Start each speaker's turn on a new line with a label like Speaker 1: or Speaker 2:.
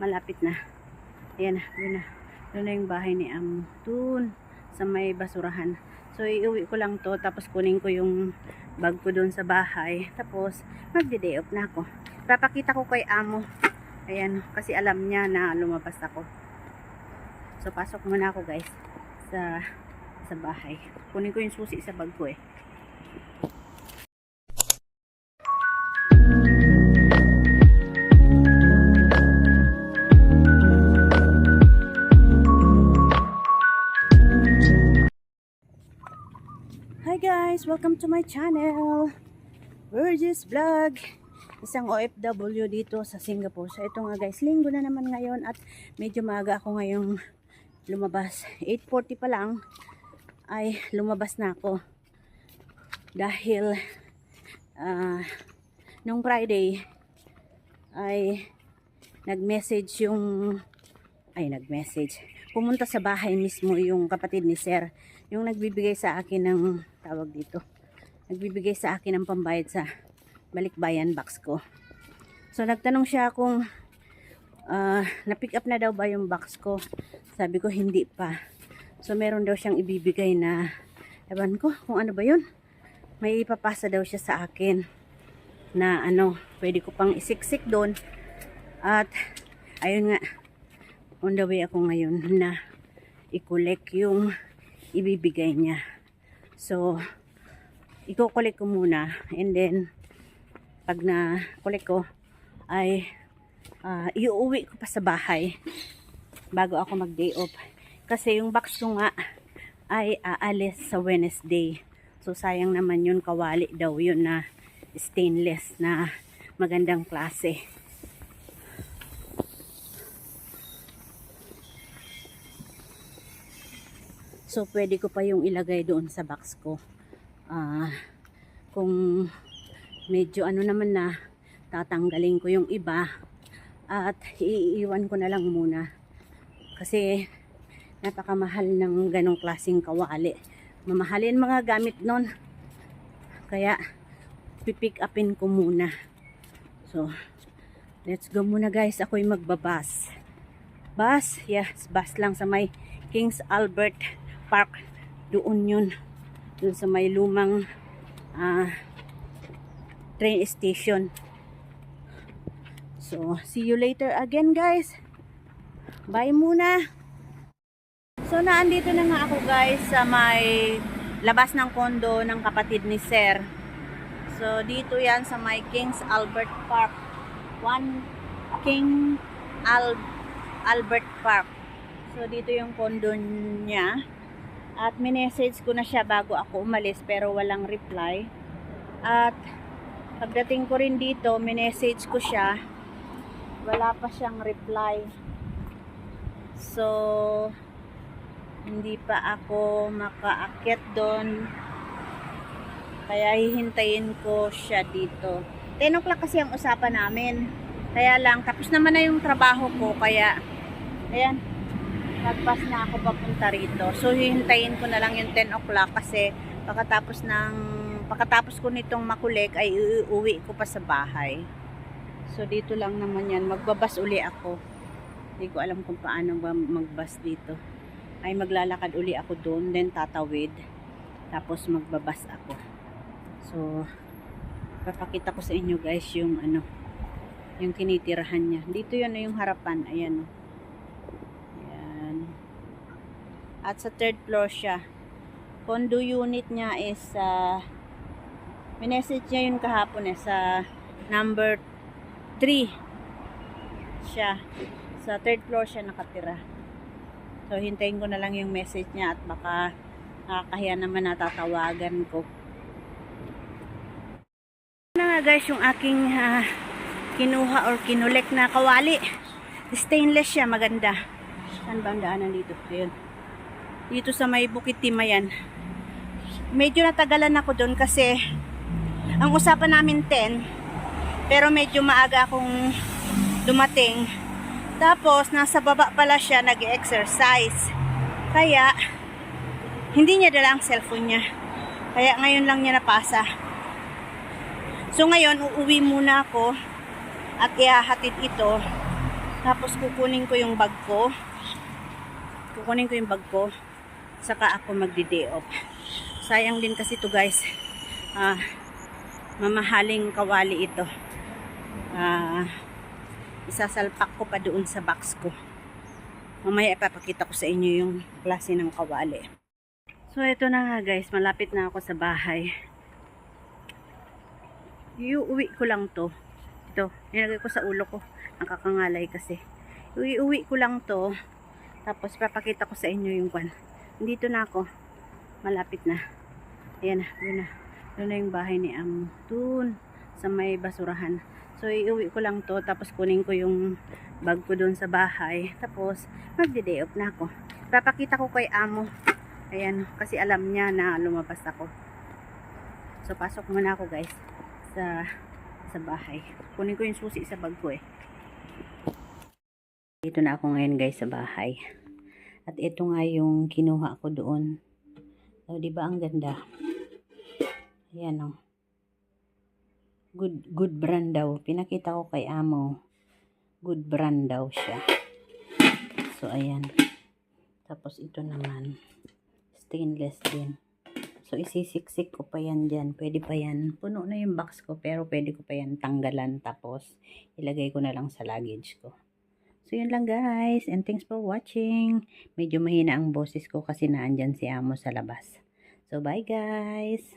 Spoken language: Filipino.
Speaker 1: Malapit na. Ayan na, doon na. Doon na yung bahay ni Amo. Doon, sa may basurahan. So, iuwi ko lang to. Tapos kunin ko yung bag ko doon sa bahay. Tapos, magde-day off na ako. Papakita ko kay Amo. Ayan, kasi alam niya na lumabas ako. So, pasok muna ako guys sa bahay. Kunin ko yung susi sa bag ko eh. Hi guys! Welcome to my channel! Virgis Vlog! Isang OFW dito sa Singapore. So ito nga guys, linggo na naman ngayon at medyo maaga ako ngayong lumabas. 8:40 pa lang ay lumabas na ako. Dahil nung Friday ay nag-message. Pumunta sa bahay mismo yung kapatid ni Sir. Yung nagbibigay sa akin ng nagbibigay sa akin ng pambayad sa balikbayan box ko. So nagtanong siya kung na-pick up na daw ba yung box ko. Sabi ko hindi pa. So meron daw siyang ibibigay na, ewan ko kung ano ba yun. May ipapasa daw siya sa akin na pwede ko pang isiksik doon. At ayun nga, on the way ako ngayon na i-collect yung ibibigay niya. So i-collect ko muna, and then pag na-collect ko ay iuwi ko pa sa bahay bago ako mag-day off. Kasi yung box ko nga ay aalis sa Wednesday. So sayang naman yun, kawali daw yun na stainless na magandang klase. So pwede ko pa yung ilagay doon sa box ko. Kung medyo naman na, tatanggalin ko yung iba at iiwan ko na lang muna. Kasi napakamahal ng ganong klaseng kawali. Mamahalin mga gamit nun. Kaya pipick upin ko muna. So let's go muna guys. Ako'y magbabas. Bus? Yes, bus lang sa may Kings Albert Park. Doon yun. Doon sa may lumang train station. So see you later again guys. Bye muna. So naandito na nga ako guys sa may labas ng kondo ng kapatid ni Sir. So dito yan sa may Kings Albert Park. Albert Park. So dito yung kondo niya. At minessage ko na siya bago ako umalis pero walang reply. At pagdating ko rin dito, minessage ko siya. Wala pa siyang reply. So hindi pa ako makaakyat doon. Kaya hihintayin ko siya dito. 10 o'clock kasi ang usapan namin. Kaya lang, tapos naman na yung trabaho ko. Kaya, ayan, nagpas na ako papunta rito. So hihintayin ko na lang yung 10 o'clock kasi pagkatapos ko nitong makulik ay uuwi ko pa sa bahay. So dito lang naman yan. Magbabas uli ako. Hindi ko alam kung paano magbas dito. Ay maglalakad uli ako doon, then tatawid. Tapos magbabas ako. So papakita ko sa inyo guys yung yung tinitirahan niya. Dito yun yung harapan. Ayan. At sa 3rd floor siya. Condo unit niya is minessage niya yun kahapon sa number 3 siya. Sa 3rd floor siya nakatira. So hintayin ko na lang yung message niya at baka nakakahiya naman natatawagan ko. Na nga guys yung aking kinuha or kinulek na kawali. Stainless siya, maganda. Saan ba ang daanan dito? Ayun. Dito sa may Bukit Timayan. Medyo natagalan ako doon kasi ang usapan namin 10, pero medyo maaga akong dumating. Tapos nasa baba pala siya nag-exercise. Kaya hindi niya dala ang cellphone niya. Kaya ngayon lang niya napasa. So ngayon uuwi muna ako at ihahatid ito Tapos kukunin ko yung bag ko. Saka ako magdi-day off. Sayang din kasi to guys. Mamahaling kawali ito. Isasalpak ko pa doon sa box ko. Mamaya ipapakita ko sa inyo yung klase ng kawali. So ito na nga guys, malapit na ako sa bahay. Iuwi ko lang to. Ito, nilagay ko sa ulo ko. Nakakangalay kasi. Iuwi ko lang to. Tapos papakita ko sa inyo yung kwan. Dito na ako. Malapit na. Ayan na, yun na. Doon na yung bahay ni Amo. Doon, sa may basurahan. So, iuwi ko lang to. Tapos kunin ko yung bag ko doon sa bahay. Tapos, magde-day off na ako. Papakita ko kay Amo. Ayan, kasi alam niya na lumabas ako. So, pasok muna ako guys. Sa bahay. Kunin ko yung susi sa bag ko eh. Dito na ako ngayon guys sa bahay. At ito nga yung kinuha ko doon. So, di ba ang ganda? Ayan o. Good brand daw. Pinakita ko kay Amo. Good brand daw siya. So, ayan. Tapos ito naman. Stainless din. So, isisiksik ko pa yan dyan. Pwede pa yan. Puno na yung box ko. Pero pwede ko pa yan tanggalan. Tapos, ilagay ko na lang sa luggage ko. So, yun lang guys. And thanks for watching. Medyo mahina ang boses ko kasi naandyan si Amo sa labas. So, bye guys.